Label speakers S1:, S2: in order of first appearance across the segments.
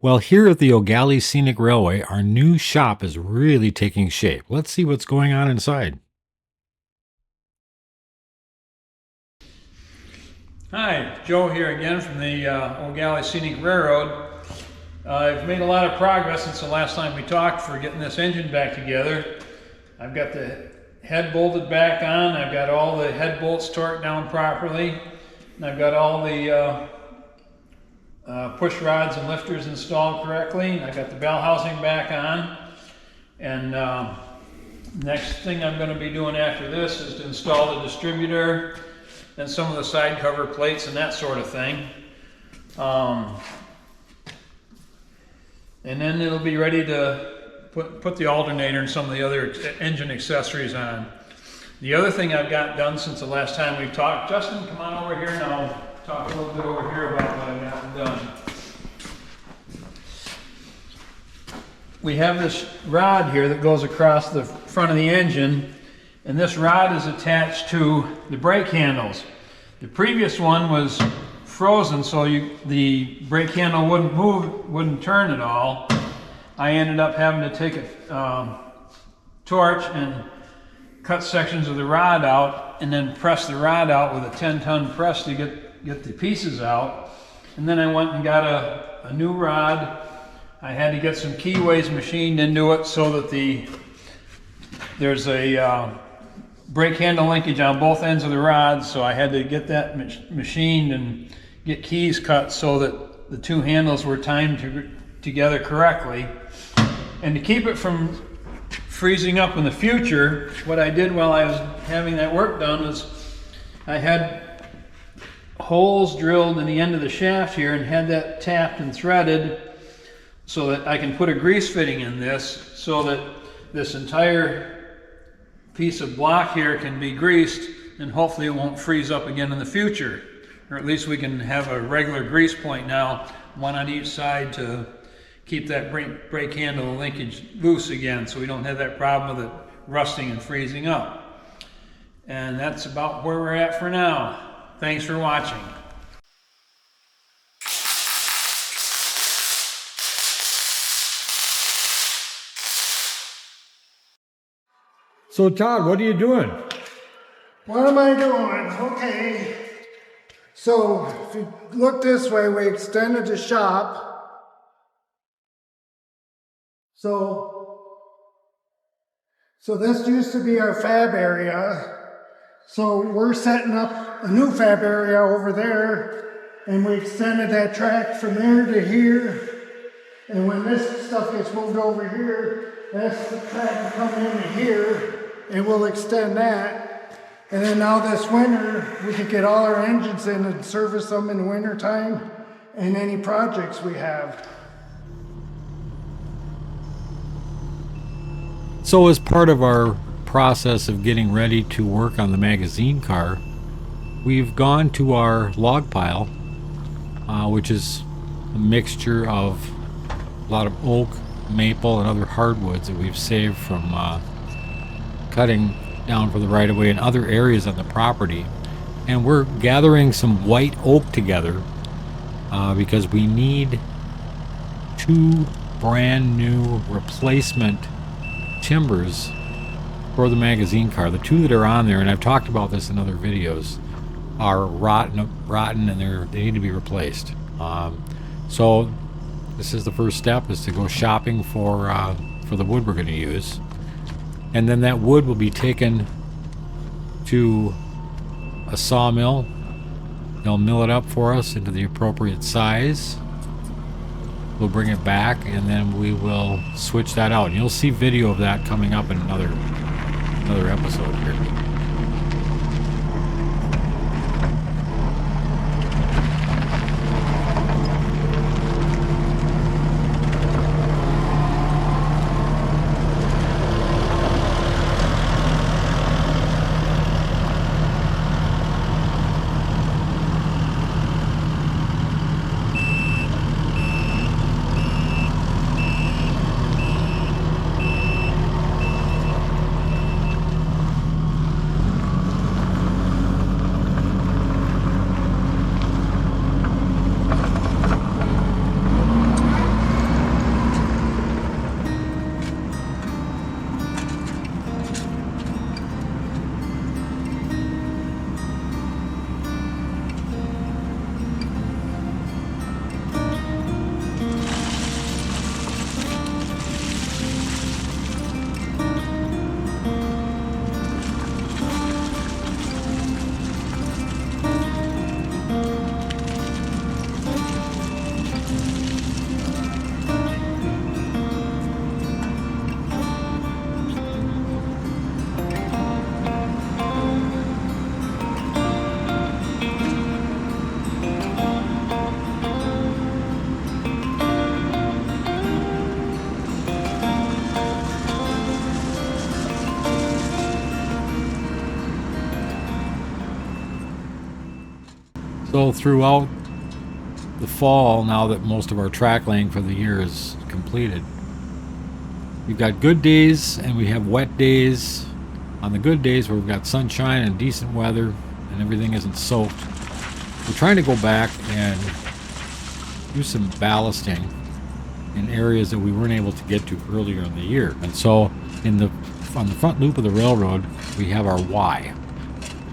S1: Well, here at the O'Galley Scenic Railway, our new shop is really taking shape. Let's see what's going on inside.
S2: Hi, Joe here again from the O'Galley Scenic Railroad. I've made a lot of progress since the last time we talked for getting this engine back together. I've got the head bolted back on, I've got all the head bolts torqued down properly, and I've got all the push rods and lifters installed correctly. I've got the bell housing back on, and next thing I'm going to be doing after this is to install the distributor and some of the side cover plates and that sort of thing. And then it'll be ready to put the alternator and some of the other engine accessories on. The other thing I've got done since the last time we talked, Justin, come on over here and I'll talk a little bit over here about what I've gotten done. We have this rod here that goes across the front of the engine, and this rod is attached to the brake handles. The previous one was frozen, so the brake handle wouldn't move, wouldn't turn at all. I ended up having to take a torch and cut sections of the rod out and then press the rod out with a 10-ton press to get the pieces out. And then I went and got a new rod. I had to get some keyways machined into it so that there's a brake handle linkage on both ends of the rod, so I had to get that machined and get keys cut so that the two handles were timed together correctly. And to keep it from freezing up in the future, what I did while I was having that work done was I had holes drilled in the end of the shaft here and had that tapped and threaded so that I can put a grease fitting in this so that this entire piece of block here can be greased, and hopefully it won't freeze up again in the future. Or at least we can have a regular grease point now, one on each side, to keep that brake handle linkage loose again so we don't have that problem with it rusting and freezing up. And that's about where we're at for now. Thanks for watching.
S1: So Todd, what are you doing?
S3: What am I doing? Okay. So if you look this way, we extended the shop. So this used to be our fab area. So we're setting up a new fab area over there, and we extended that track from there to here. And when this stuff gets moved over here, that's the track will come into here, and we'll extend that. And then now this winter, we can get all our engines in and service them in the winter time and any projects we have.
S1: So as part of our process of getting ready to work on the magazine car, we've gone to our log pile, which is a mixture of a lot of oak, maple, and other hardwoods that we've saved from cutting down for the right-of-way and other areas on the property. And we're gathering some white oak together because we need 2 brand new replacement timbers for the magazine car. The 2 that are on there, and I've talked about this in other videos, are rotten and they need to be replaced. So this is the first step, is to go shopping for the wood we're going to use, and then that wood will be taken to a sawmill. They'll mill it up for us into the appropriate size. We'll bring it back, and then we will switch that out. And you'll see video of that coming up in another episode here. So throughout the fall, now that most of our track laying for the year is completed, we've got good days and we have wet days. On the good days where we've got sunshine and decent weather and everything isn't soaked, we're trying to go back and do some ballasting in areas that we weren't able to get to earlier in the year. And so on the front loop of the railroad, we have our Y.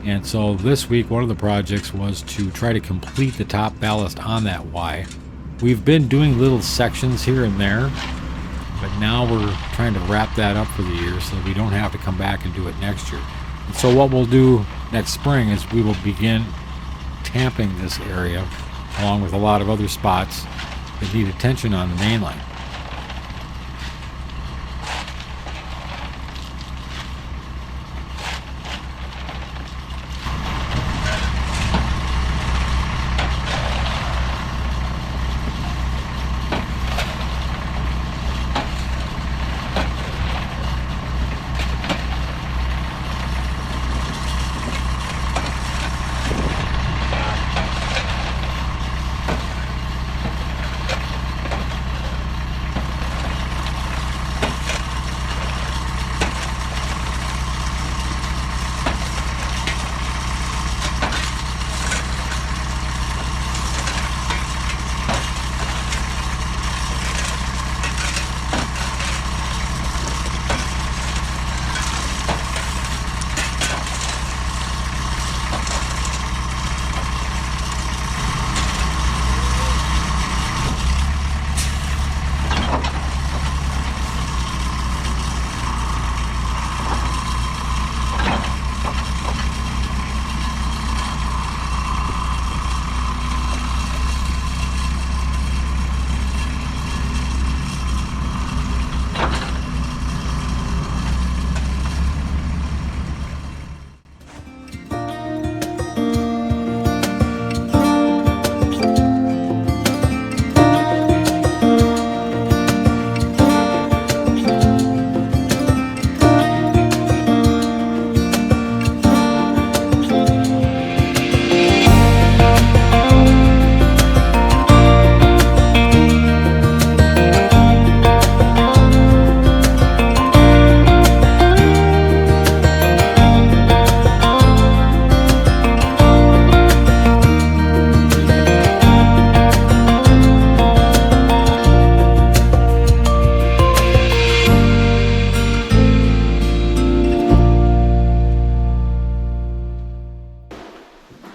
S1: And so this week, one of the projects was to try to complete the top ballast on that Y. We've been doing little sections here and there, but now we're trying to wrap that up for the year so that we don't have to come back and do it next year. And so what we'll do next spring is we will begin tamping this area along with a lot of other spots that need attention on the main line.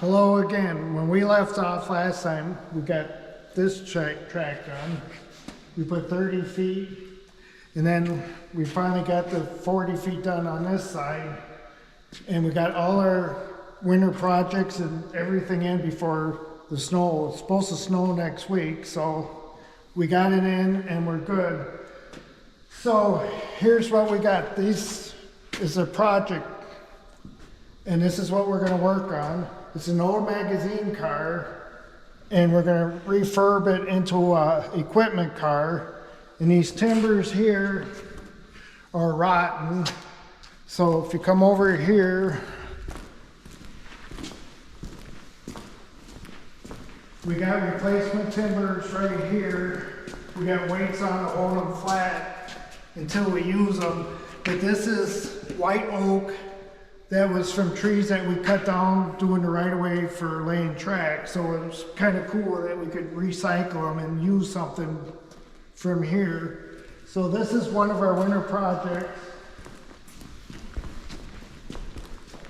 S3: Hello again. When we left off last time, we got this track done. We put 30 feet, and then we finally got the 40 feet done on this side. And we got all our winter projects and everything in before the snow. It's supposed to snow next week, so we got it in and we're good. So here's what we got. This is a project, and this is what we're going to work on. It's an old magazine car, and we're going to refurb it into a equipment car. And these timbers here are rotten. So if you come over here, we got replacement timbers right here. We got weights on to hold them flat until we use them. But this is white oak that was from trees that we cut down doing the right of way for laying tracks. So it was kind of cool that we could recycle them and use something from here. So this is one of our winter projects.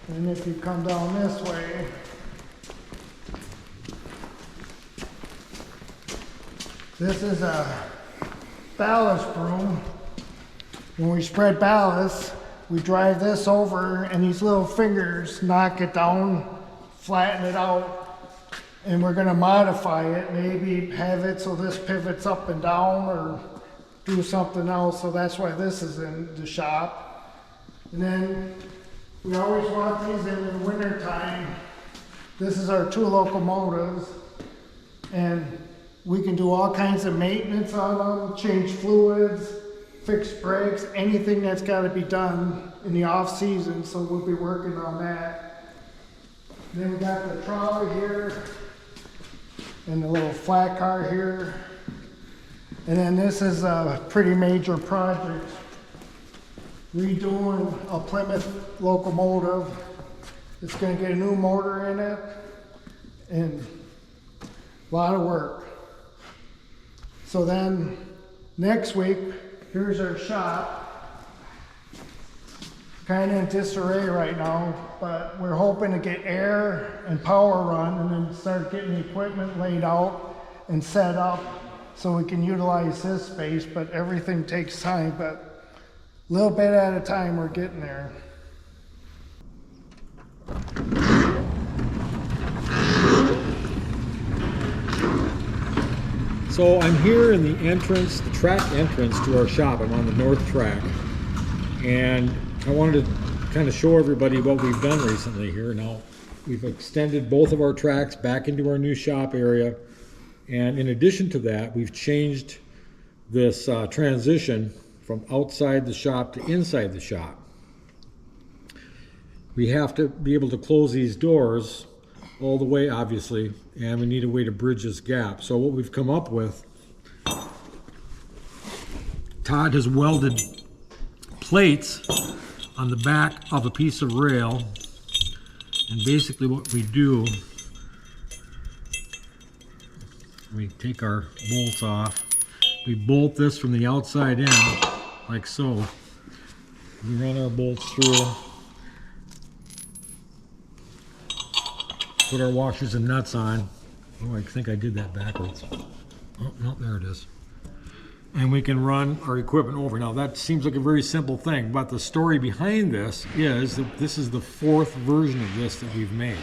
S3: And if you come down this way, this is a ballast broom. When we spread ballast, we drive this over, and these little fingers knock it down, flatten it out, and we're going to modify it, maybe have it so this pivots up and down, or do something else. So that's why this is in the shop. And then we always want these in the winter time. This is our 2 locomotives, and we can do all kinds of maintenance on them, change fluids, fix brakes, anything that's got to be done in the off season. So we'll be working on that. Then we got the trolley here. and the little flat car here. And then this is a pretty major project. Redoing a Plymouth locomotive. It's going to get a new motor in it and a lot of work. So then next week, here's our shop. Kind of in disarray right now, but we're hoping to get air and power run and then start getting the equipment laid out and set up so we can utilize this space, but everything takes time. But a little bit at a time, we're getting there.
S1: So I'm here in the entrance, the track entrance to our shop. I'm on the north track, and I wanted to kind of show everybody what we've done recently here. Now, we've extended both of our tracks back into our new shop area, and in addition to that, we've changed this transition from outside the shop to inside the shop. We have to be able to close these doors all the way, obviously, and we need a way to bridge this gap. So what we've come up with, Todd has welded plates on the back of a piece of rail, and basically what we do, we take our bolts off, we bolt this from the outside in, like so. We run our bolts through, put our washers and nuts on. Oh, I think I did that backwards. Oh, no, there it is. And we can run our equipment over. Now that seems like a very simple thing, but the story behind this is that this is the fourth version of this that we've made.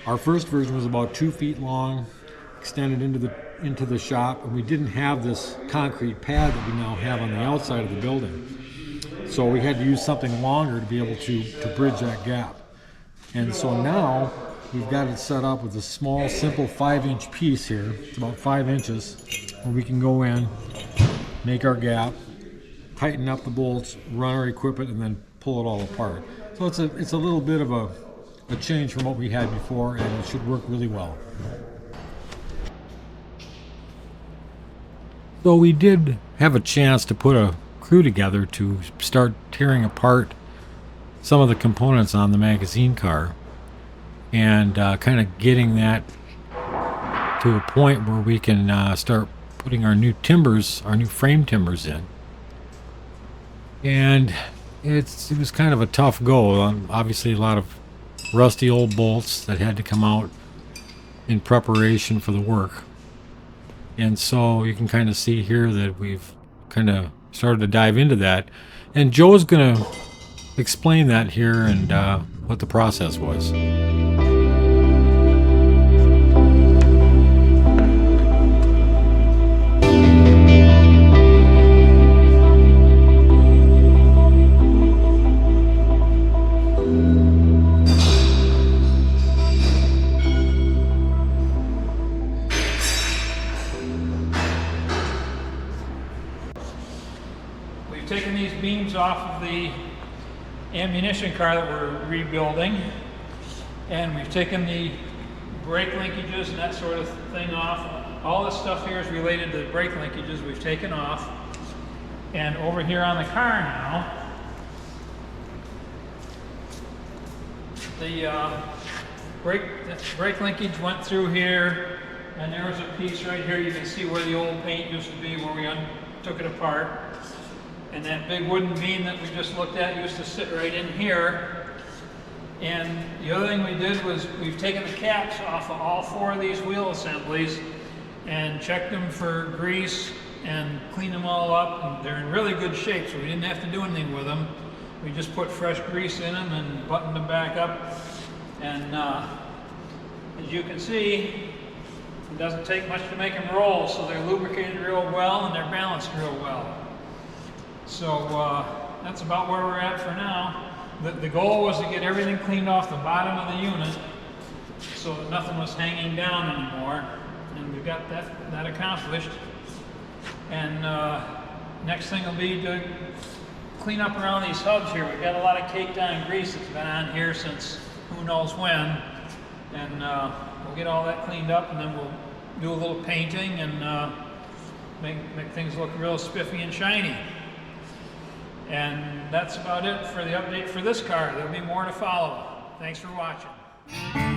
S1: Our first version was about 2 feet long, extended into the shop, and we didn't have this concrete pad that we now have on the outside of the building. So we had to use something longer to be able to bridge that gap. And so now we've got it set up with a small, simple 5-inch piece here. It's about 5 inches, where we can go in, make our gap, tighten up the bolts, run our equipment, and then pull it all apart. So it's a little bit of a change from what we had before, and it should work really well. So we did have a chance to put a crew together to start tearing apart some of the components on the magazine car, and kind of getting that to a point where we can start putting our new timbers, our new frame timbers in. And it was kind of a tough go. Obviously a lot of rusty old bolts that had to come out in preparation for the work. And so you can kind of see here that we've kind of started to dive into that. And Joe's going to explain that here and what the process was.
S2: Taking these beams off of the ammunition car that we're rebuilding, and we've taken the brake linkages and that sort of thing off. All this stuff here is related to the brake linkages we've taken off. And over here on the car now, the brake linkage went through here, and there was a piece right here. You can see where the old paint used to be, where we took it apart. And that big wooden beam that we just looked at used to sit right in here. And the other thing we did was we've taken the caps off of all 4 of these wheel assemblies and checked them for grease and cleaned them all up. And they're in really good shape, so we didn't have to do anything with them. We just put fresh grease in them and buttoned them back up. And as you can see, it doesn't take much to make them roll, so they're lubricated real well and they're balanced real well. So that's about where we're at for now. The goal was to get everything cleaned off the bottom of the unit so that nothing was hanging down anymore. And we got that accomplished. And next thing will be to clean up around these hubs here. We've got a lot of caked on grease that's been on here since who knows when. And we'll get all that cleaned up, and then we'll do a little painting and make things look real spiffy and shiny. And that's about it for the update for this car. There'll be more to follow. Thanks for watching.